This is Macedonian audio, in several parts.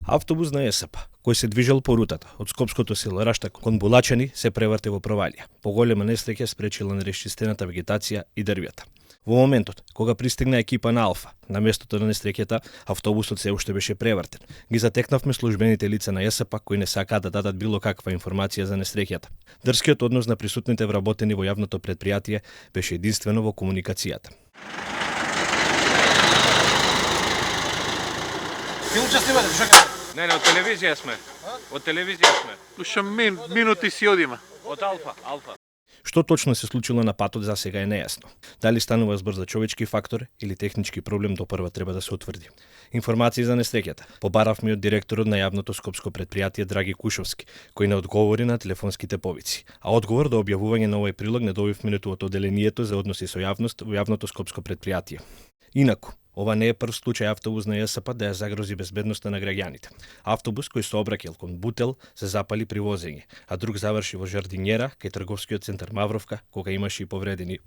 Автобус на ЕСП, кој се движел по рутата од Скопското село Раштак кон Булачани, се преврте во провалија. Поголема несреќа спречила нерасчистената вегетација и дрвјата. Во моментот, кога пристигна екипа на Алфа, на местото на несреќата, автобусот се уште беше превртен. Ги затекнавме службените лица на ЕСП кои не сакаа да дадат било каква информација за несреќата. Дрскиот однос на присутните вработени во јавното предпријатие беше единствено во комуникацијата. Не, од телевизија сме. Од телевизија сме. Слушам минути си одима. Од Алфа. Што точно се случило на патот за сега е нејасно. Дали станува збор за човечки фактор или технички проблем допрва треба да се утврди. Информации за несреќата побаравме од директорот на јавното скопско предпријатие Драги Кушовски, кој не одговори на телефонските повици. А одговор до објавување на овој прилог не добивме ниту од одделението за односи со јавност во јавното скопско предпријатие. Инаку, ова не е прв случај автобус на ЕСП да ја загрози безбедноста на граѓаните. Автобус кој се обраќал кон Бутел се запали при возење, а друг заврши во Жардинјера кај трговскиот центар Мавровка, кога имаше и повредени.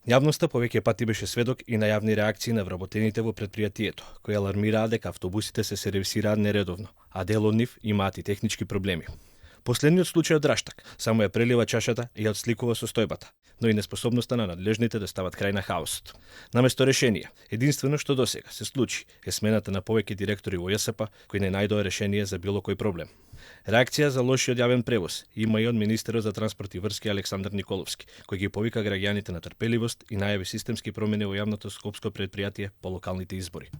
Јавноста повеќе пати беше сведок и на јавни реакции на вработените во предпријатието, кои алармираа дека автобусите се сервисираат нередовно, а дел од нив имаат и технички проблеми. Последниот случај од Раштак само ја прелива чашата и ја отсликува состојбата, но и неспособноста на надлежните да стават крај на хаосот. Наместо решение, единствено што досега се случи е смената на повеќе директори во ЕСП кои не најдоа решение за било кој проблем. Реакција за лошиот јавен превоз има и од министерот за транспорт и врски Александар Николовски, кој ги повика граѓаните на трпеливост и најави системски промени во јавното скопско предпријатие по локалните избори.